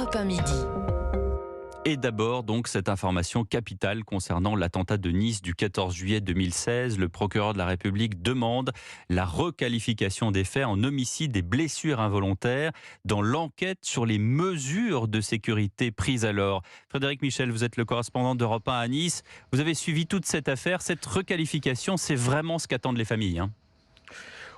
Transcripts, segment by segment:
Europe 1 midi. Et d'abord, donc, cette information capitale concernant l'attentat de Nice du 14 juillet 2016. Le procureur de la République demande la requalification des faits en homicide et blessures involontaires dans l'enquête sur les mesures de sécurité prises alors. Frédéric Michel, vous êtes le correspondant d'Europe 1 à Nice. Vous avez suivi toute cette affaire. Cette requalification, c'est vraiment ce qu'attendent les familles, hein.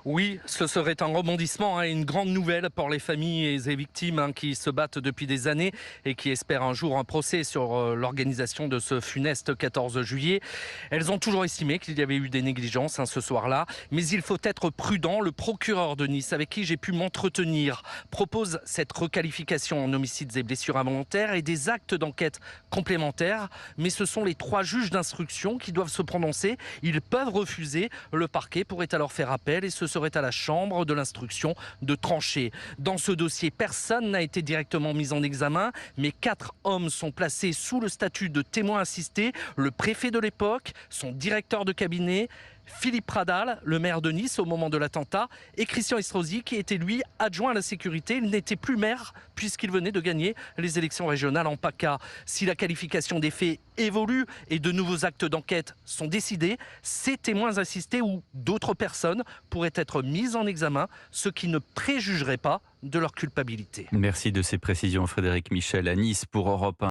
Oui, ce serait un rebondissement et une grande nouvelle pour les familles et les victimes qui se battent depuis des années et qui espèrent un jour un procès sur l'organisation de ce funeste 14 juillet. Elles ont toujours estimé qu'il y avait eu des négligences ce soir-là, mais il faut être prudent. Le procureur de Nice, avec qui j'ai pu m'entretenir, propose cette requalification en homicides et blessures involontaires et des actes d'enquête complémentaires, mais ce sont les 3 juges d'instruction qui doivent se prononcer. Ils peuvent refuser, le parquet pourrait alors faire appel et ce serait à la chambre de l'instruction de trancher. Dans ce dossier, personne n'a été directement mis en examen, mais 4 hommes sont placés sous le statut de témoins assistés. Le préfet de l'époque, son directeur de cabinet, Philippe Pradal, le maire de Nice au moment de l'attentat, et Christian Estrosi, qui était lui adjoint à la sécurité. Il n'était plus maire puisqu'il venait de gagner les élections régionales en PACA. Si la qualification des faits évolue et de nouveaux actes d'enquête sont décidés, ces témoins assistés ou d'autres personnes pourraient être mis en examen, ce qui ne préjugerait pas de leur culpabilité. Merci de ces précisions, Frédéric Michel, à Nice pour Europe 1.